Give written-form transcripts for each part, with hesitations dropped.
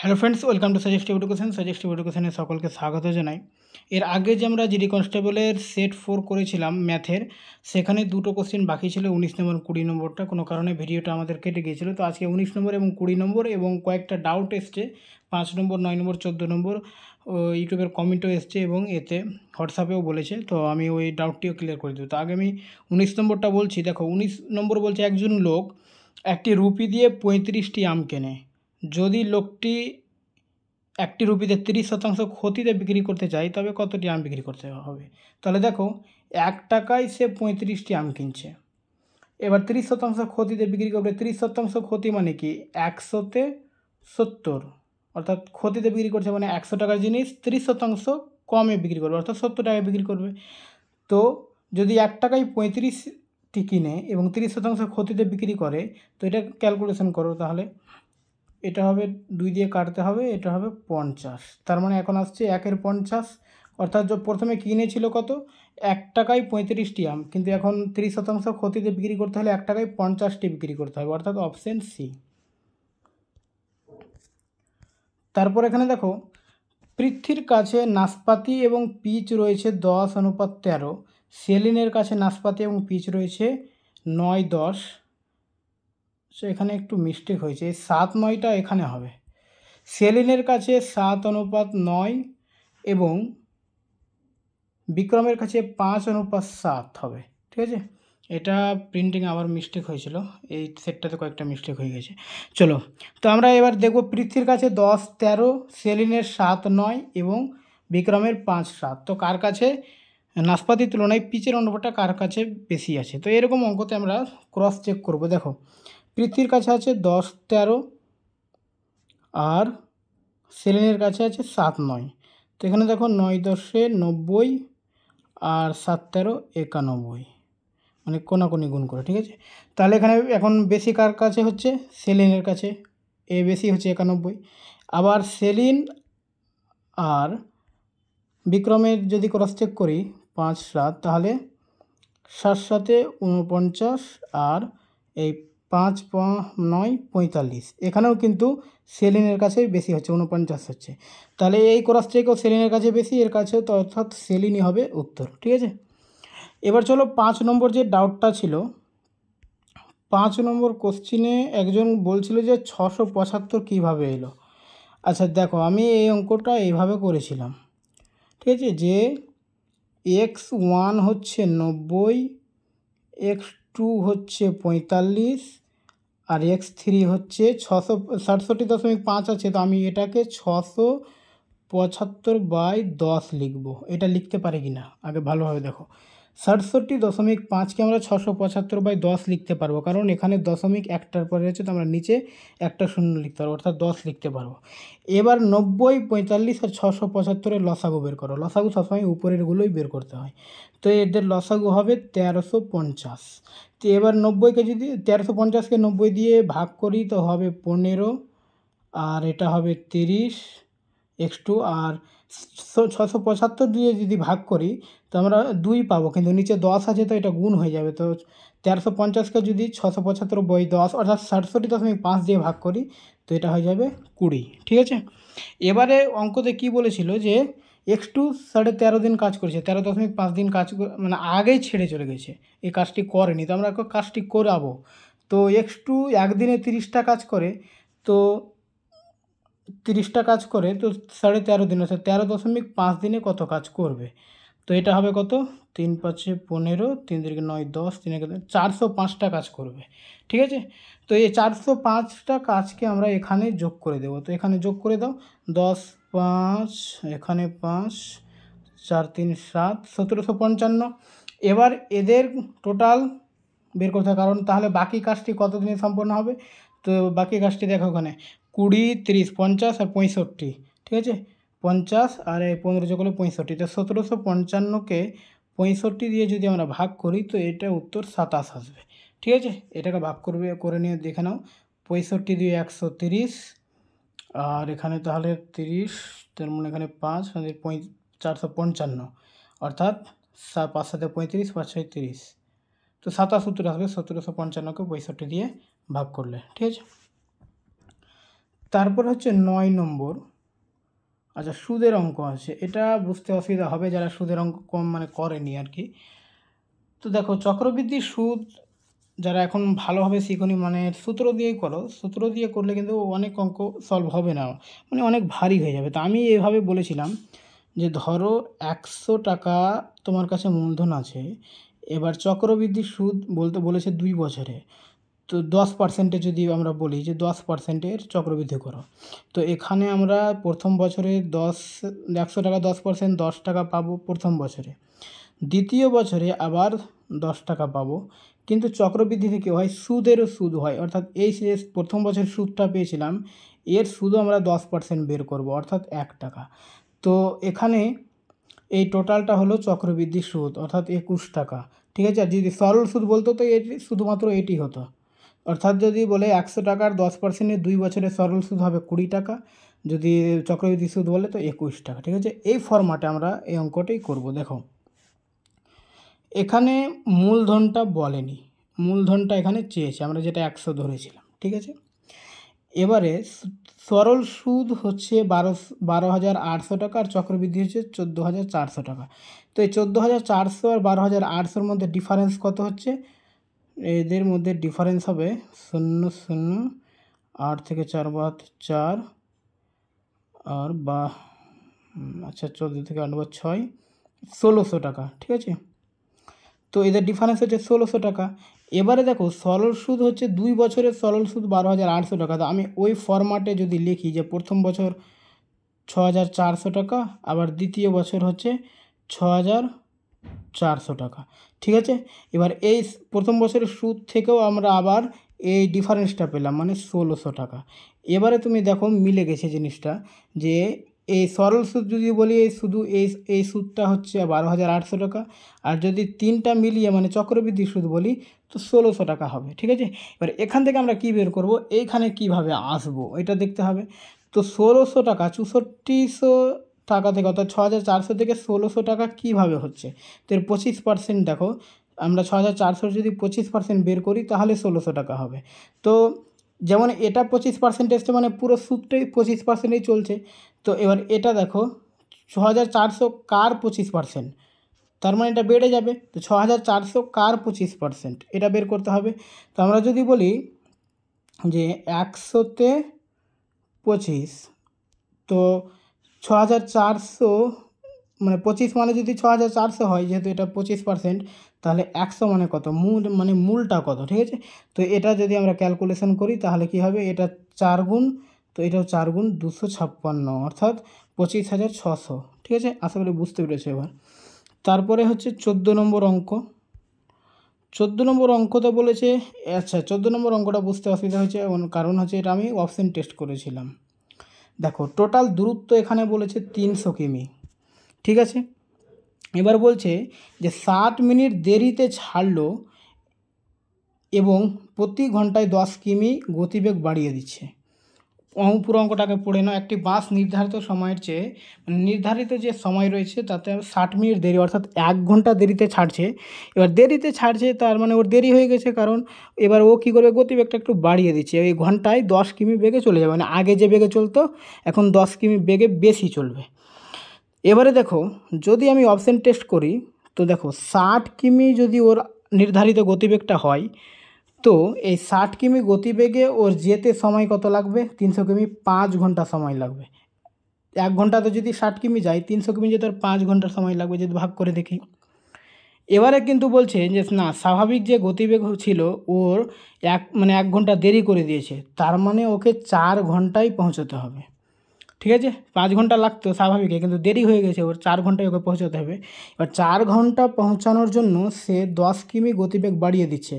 Hello friends, welcome to suggestive education. Suggestive এডুকেশনে সকলকে স্বাগত জানাই। এর আগে যে আমরা জিডি কনস্টেবলের সেট 4 করেছিলাম ম্যাথের, সেখানে দুটো কোশ্চেন বাকি ছিল, 19 নম্বর 20 নম্বরটা। কোনো কারণে ভিডিওটা আমাদের কেটে গিয়েছিল। তো আজকে 19 নম্বর এবং 20 নম্বর এবং কয়েকটা ডাউট এসছে, 5 নম্বর, 9 নম্বর, 14 নম্বর ইউটিউবের কমেন্টও এসছে এবং এতে হোয়াটসঅ্যাপেও বলেছে। তো আমি ওই ডাউটটিও ক্লিয়ার করে দেবো। তো আগে আমি 19 নম্বরটা বলছি। দেখো, 19 নম্বর বলছে একজন লোক একটি রুপি দিয়ে 35টি আম কেনে। যদি লোকটি একটি রুপিতে 30% ক্ষতিতে বিক্রি করতে চায়, তবে কতটি আম বিক্রি করতে হবে? তাহলে দেখো, 1 টাকায় সে 35টি আম কিনছে। এবার 30% ক্ষতিতে বিক্রি করবে। 30% ক্ষতি মানে কি? 100-তে 70, অর্থাৎ ক্ষতিতে বিক্রি করছে মানে 100 টাকার জিনিস 30% কমে বিক্রি করবে, অর্থাৎ 70 টাকায় বিক্রি করবে। তো যদি 1 টাকায় 35টি কিনে এবং 30% ক্ষতিতে বিক্রি করে, তো এটা ক্যালকুলেশন করো। তাহলে এটা হবে 2 দিয়ে কাটতে হবে, এটা হবে 50। তার মানে এখন আসছে 1-এর 50, অর্থাৎ প্রথমে কিনেছিল কত? 1 টাকায় 35টি আম, কিন্তু এখন 30% ক্ষতিতে বিক্রি করতে হলে 1 টাকায় 50টি বিক্রি করতে হবে, অর্থাৎ অপশান সি। তারপর এখানে দেখো, পৃথ্বীর কাছে নাশপাতি এবং পিচ রয়েছে 10:13। সেলিনের কাছে নাশপাতি এবং পিচ রয়েছে 9:10। সো এখানে একটু মিস্টেক হয়েছে, 7-9টা এখানে হবে। সেলিনের কাছে 7:9 এবং বিক্রমের কাছে 5:7 হবে। ঠিক আছে, এটা প্রিন্টিং আবার মিস্টেক হয়েছিল, এই সেটটাতে কয়েকটা মিস্টেক হয়ে গেছে। চলো, তো আমরা এবার দেখব পৃথ্বীর কাছে 10:13, সেলিনের 7:9 এবং বিক্রমের 5:7। তো কার কাছে নাশপাতির তুলনায় পিচের অনুপাতটা কার কাছে বেশি আছে? তো এরকম অঙ্কতে আমরা ক্রস চেক করব। দেখো, পৃথ্বীর কাছে আছে 10:13 আর সেলিনের কাছে আছে 7:9। তো এখানে দেখো, 9-10-এ 90 আর 7-13 91, মানে কোনাকুনি গুণ করে। ঠিক আছে, তাহলে এখানে এখন বেশি কার কাছে হচ্ছে? সেলিনের কাছে। এ বেশি হচ্ছে 91। আবার সেলিন আর বিক্রমের যদি ক্রস চেক করি 5-7, তাহলে 7-7-এ 49 আর এই 5-9 45। এখানেও কিন্তু সেলিনের কাছে বেশি হচ্ছে, 49 হচ্ছে। তাহলে এই ক্রস চেকও সেলিনের কাছে বেশি, এর কাছেও, তো অর্থাৎ সেলিনই হবে উত্তর। ঠিক আছে, এবার চলো 5 নম্বর যে ডাউটটা ছিল। 5 নম্বর কোশ্চিনে একজন বলছিল যে 675 কীভাবে এলো। আচ্ছা দেখো, আমি এই অঙ্কটা এইভাবে করেছিলাম। ঠিক আছে, যে x1 হচ্ছে 90, x2 হচ্ছে 45 আর x3 হচ্ছে 667.5 আছে। তো আমি এটাকে 675/10 লিখব। এটা লিখতে পারি কি না আগে ভালোভাবে দেখো। 67.5কে আমরা 675/10 লিখতে পারবো, কারণ এখানে দশমিক একটার পরে আছে, তো আমরা নিচে একটা শূন্য লিখতে পারবো, অর্থাৎ 10 লিখতে পারবো। এবার 90, 45 আর 675-এর লসাগু বের করো। লসাগু সবসময় উপরেরগুলোই বের করতে হয়। তো এদের লসাগু হবে 1350। তো এবার 90কে যদি 1350কে 90 দিয়ে ভাগ করি, তো হবে 15 আর এটা হবে 30 x2। আর 675 দিয়ে যদি ভাগ করি, তো আমরা 2 পাবো, কিন্তু নিচে 10 আছে, তো এটা গুণ হয়ে যাবে। তো 1350কে যদি 675/10 অর্থাৎ 67.5 দিয়ে ভাগ করি, তো এটা হয়ে যাবে 20। ঠিক আছে, এবারে অঙ্কতে কি বলেছিল যে x2 13.5 দিন কাজ করেছে, 13.5 দিন কাজ মানে আগেই ছেড়ে চলে গেছে, এই কাজটি করেনি। তো আমরা কাজটি করাবো। তো x2 একদিনে 30টা কাজ করে, তো 30টা কাজ করে, তো 13.5 দিন, অর্থাৎ 13.5 দিনে কত কাজ করবে? তো এটা হবে কত? 3-5-এ 15, 3 3 9 10, 3 405টা কাজ করবে। ঠিক আছে, তো এই 405টা কাজকে আমরা এখানে যোগ করে দেবো। তো এখানে যোগ করে দাও, 10 5, এখানে 5, 4 3 7, 1755। এবার এদের টোটাল বের করতে হবে, কারণ তাহলে বাকি কাজটি কত দিনে সম্পন্ন হবে? তো বাকি কাজটি দেখো, ওখানে 20, 30, 50 আর 65। ঠিক আছে, 50 আর 15 যোগ করলে 65। তো 1755কে 65 দিয়ে যদি আমরা ভাগ করি, তো এটা উত্তর 27 আসবে। ঠিক আছে, এটাকে ভাগ করে নিয়ে দেখে নাও। 65 দিয়ে 130, আর এখানে তাহলে 30, তার মানে এখানে 5, 455, অর্থাৎ 5 7 35, 5 6 30। তো 27 উত্তর আসবে 1755কে 65 দিয়ে ভাগ করলে। ঠিক আছে, তারপর হচ্ছে 9 নম্বর। আচ্ছা, সুদের অঙ্ক আছে, এটা বুঝতে অসুবিধা হবে যারা সুদের অঙ্ক কম মানে করেনি আর কি। তো দেখো, চক্রবৃদ্ধি সুদ যারা এখন ভালোভাবে শিখুনি মানে সূত্র দিয়েই করো, সূত্র দিয়ে করলে কিন্তু অনেক অঙ্ক সলভ হবে না, মানে অনেক ভারী হয়ে যাবে। তো আমি এইভাবে বলেছিলাম যে ধরো 100 টাকা তোমার কাছে মূলধন আছে, এবার চক্রবৃদ্ধি সুদ বলতে বলেছে 2 বছরে, তো 10% যদি আমরা বলি যে 10%-এর চক্রবৃদ্ধি করো, তো এখানে আমরা প্রথম বছরে 100 টাকা 10%, 10 টাকা পাবো প্রথম বছরে, দ্বিতীয় বছরে আবার 10 টাকা পাবো। কিন্তু চক্রবৃদ্ধি থেকে হয় সুদেরও সুদ হয়, অর্থাৎ এই যে প্রথম বছর সুদটা পেয়েছিলাম এর সুদও আমরা 10% বের করব, অর্থাৎ 1 টাকা। তো এখানে এই টোটালটা হলো চক্রবৃদ্ধি সুদ, অর্থাৎ 21 টাকা। ঠিক আছে, আর যদি সরল সুদ বলতো তো এটি শুধুমাত্র এটি হতো, অর্থাৎ যদি বলে 100 টাকার 10%-এ 2 বছরের সরল সুদ হবে 20 টাকা, যদি চক্রবৃদ্ধি সুদ বলে তো 21 টাকা। ঠিক আছে, এই ফরম্যাটে আমরা এই অঙ্কটাই করব। দেখো, এখানে মূলধনটা বলেনি, মূলধনটা এখানে চেয়েছে, আমরা যেটা 100 ধরেছিলাম। ঠিক আছে, এবারে সরল সুদ হচ্ছে 12,800 টাকা, আর চক্রবৃদ্ধি হচ্ছে 14,400 টাকা। তো এই 14,400 আর 12,800-র মধ্যে ডিফারেন্স কত হচ্ছে? এদের মধ্যে ডিফারেন্স হবে 0 0, 8 থেকে 4 বাদ 4, আর আচ্ছা 14 থেকে 8 বাদ 6, 1600 টাকা। ঠিক আছে, তো এদের ডিফারেন্স হচ্ছে 1600 টাকা। এবারে দেখো, সরল সুদ হচ্ছে 2 বছরের সরল সুদ 12,800 টাকা। তো আমি ওই ফরম্যাটে যদি লিখি যে প্রথম বছর 6,400 টাকা, আবার দ্বিতীয় বছর হচ্ছে 6,400 টাকা। ঠিক আছে, এবার এই প্রথম বছরের সুদ থেকেও আমরা আবার এই ডিফারেন্সটা পেলাম, মানে 1600 টাকা। এবারে তুমি দেখো মিলে গেছে জিনিসটা, যে এই সরল সুদ যদি বলি শুধু এই সুদটা হচ্ছে 12,800 টাকা, আর যদি তিনটা মিলিয়ে মানে চক্রবৃদ্ধি সুদ বলি তো 1600 টাকা হবে। ঠিক আছে, এবার এখান থেকে আমরা কী বের করব, এইখানে কিভাবে আসবো এটা দেখতে হবে। তো 1600 টাকা 6400 টাকা থেকে, অর্থাৎ 6,400 থেকে 1600 টাকা কীভাবে হচ্ছে, তো এর 25% দেখো, আমরা 6,400 যদি 25% বের করি তাহলে 1600 টাকা হবে। তো যেমন এটা 25% এসছে, মানে পুরো সুদটাই 25%-এই চলছে। তো এবার এটা দেখো, 6,400 কার 25%, তার মানে এটা বেড়ে যাবে। তো 6,400 কার 25%, এটা বের করতে হবে। তো আমরা যদি বলি যে 100-তে 25, তো 6,400 মানে 25 মানে যদি 6,400 হয়, যেহেতু এটা 25%, তাহলে 100 মানে কত, মানে মূলটা কত। ঠিক আছে, তো এটা যদি আমরা ক্যালকুলেশন করি তাহলে কি হবে, এটা 4 গুণ, তো এটাও 4 গুণ 256, অর্থাৎ 25,600। ঠিক আছে, আশা করি বুঝতে পেরেছো এবার। তারপরে হচ্ছে 14 নম্বর অঙ্ক। 14 নম্বর অঙ্কতে বলেছে, আচ্ছা 14 নম্বর অঙ্কটা বুঝতে অসুবিধা হয়েছে, কারণ হচ্ছে এটা আমি অপশন টেস্ট করেছিলাম। দেখো, টোটাল দূরত্ব এখানে বলেছে 300 কিমি। ঠিক আছে, এবার বলছে যে 60 মিনিট দেরিতে ছাড়লো এবং প্রতি ঘন্টায় 10 কিমি গতিবেগ বাড়িয়ে দিচ্ছে। পুরো অঙ্কটাকে পড়ে নাও। একটি বাস নির্ধারিত সময়ের চেয়ে, মানে নির্ধারিত যে সময় রয়েছে তাতে 60 মিনিট দেরি, অর্থাৎ 1 ঘন্টা দেরিতে ছাড়ছে। এবার দেরিতে ছাড়ছে তার মানে ওর দেরি হয়ে গেছে, কারণ এবার ও কী করবে, গতিবেগটা একটু বাড়িয়ে দিচ্ছে, ওই ঘন্টায় 10 কিমি বেগে চলে যাবে, মানে আগে যে বেগে চলতো এখন 10 কিমি বেগে বেশি চলবে। এবারে দেখো, যদি আমি অপশন টেস্ট করি তো দেখো 60 কিমি যদি ওর নির্ধারিত গতিবেগটা হয়, তো এই 60 কিমি গতিবেগে ওর যেতে সময় কত লাগবে, 300 কিমি 5 ঘন্টা সময় লাগবে। 1 ঘন্টাতে যদি 60 কিমি যায়, 300 কিমি যেতে ওর 5 ঘন্টা সময় লাগবে, যদি ভাগ করে দেখি। এবারে কিন্তু বলছে যে না, স্বাভাবিক যে গতিবেগ ছিল ওর 1 ঘন্টা দেরি করে দিয়েছে, তার মানে ওকে 4 ঘন্টায় পৌঁছতে হবে। ঠিক আছে, 5 ঘন্টা লাগতো স্বাভাবিক, কিন্তু দেরি হয়ে গেছে ওর, 4 ঘন্টায় ওকে পৌঁছতে হবে। এবার 4 ঘন্টা পৌঁছানোর জন্য সে 10 কিমি গতিবেগ বাড়িয়ে দিচ্ছে,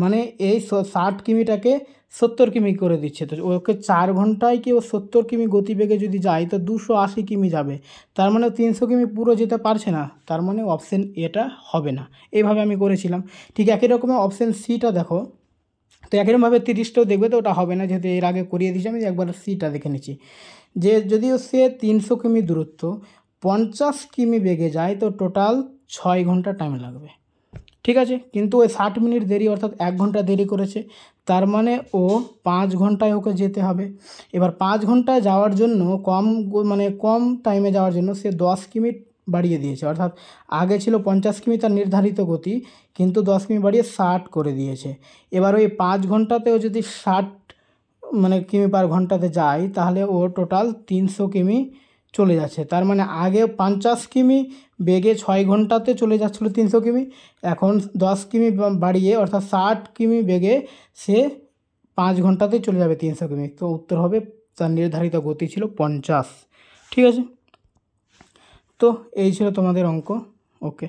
মানে এই 60 কিমিটাকে 70 কিমি করে দিচ্ছে। তো ওকে 4 ঘন্টায় কি ও 70 কিমি গতিবেগে যদি যায় তো 280 কিমি যাবে, তার মানে 300 কিমি পুরো যেতে পারছে না, তার মানে অপশান এটা হবে না। এইভাবে আমি করেছিলাম। ঠিক একই রকমের অপশান সিটা দেখো, তো একইরকমভাবে 30টাও দেখবে, তো ওটা হবে না, যেহেতু এর আগে করিয়ে দিয়েছি আমি, একবার সিটা দেখে নিচ্ছি। যে যদিও সে 300 কিমি দূরত্ব 50 কিমি বেগে যায়, তো টোটাল 6 ঘন্টা টাইম লাগবে। ঠিক আছে, কিন্তু ওই 60 মিনিট দেরি, অর্থাৎ 1 ঘন্টা দেরি করেছে, তার মানে ও 5 ঘন্টায় ওকে যেতে হবে। এবার 5 ঘন্টায় যাওয়ার জন্য কম টাইমে যাওয়ার জন্য সে 10 কিমি বাড়িয়ে দিয়েছে, অর্থাৎ আগে ছিল 50 কিমি তার নির্ধারিত গতি, কিন্তু 10 কিমি বাড়িয়ে 60 করে দিয়েছে। এবার ওই 5 ঘন্টাতেও যদি 60 কিমি পার ঘন্টাতে যায়, তাহলে ও টোটাল 300 কিমি চলে যাচ্ছে। তার মানে আগে 50 কিমি বেগে 6 ঘন্টাতে চলে যাচ্ছিলো 300 কিমি, এখন 10 কিমি বাড়িয়ে অর্থাৎ 60 কিমি বেগে সে 5 ঘন্টাতেই চলে যাবে 300 কিমি। তো উত্তর হবে, তার নির্ধারিত গতি ছিল 50। ঠিক আছে, তো এই ছিল তোমাদের অঙ্ক। ওকে।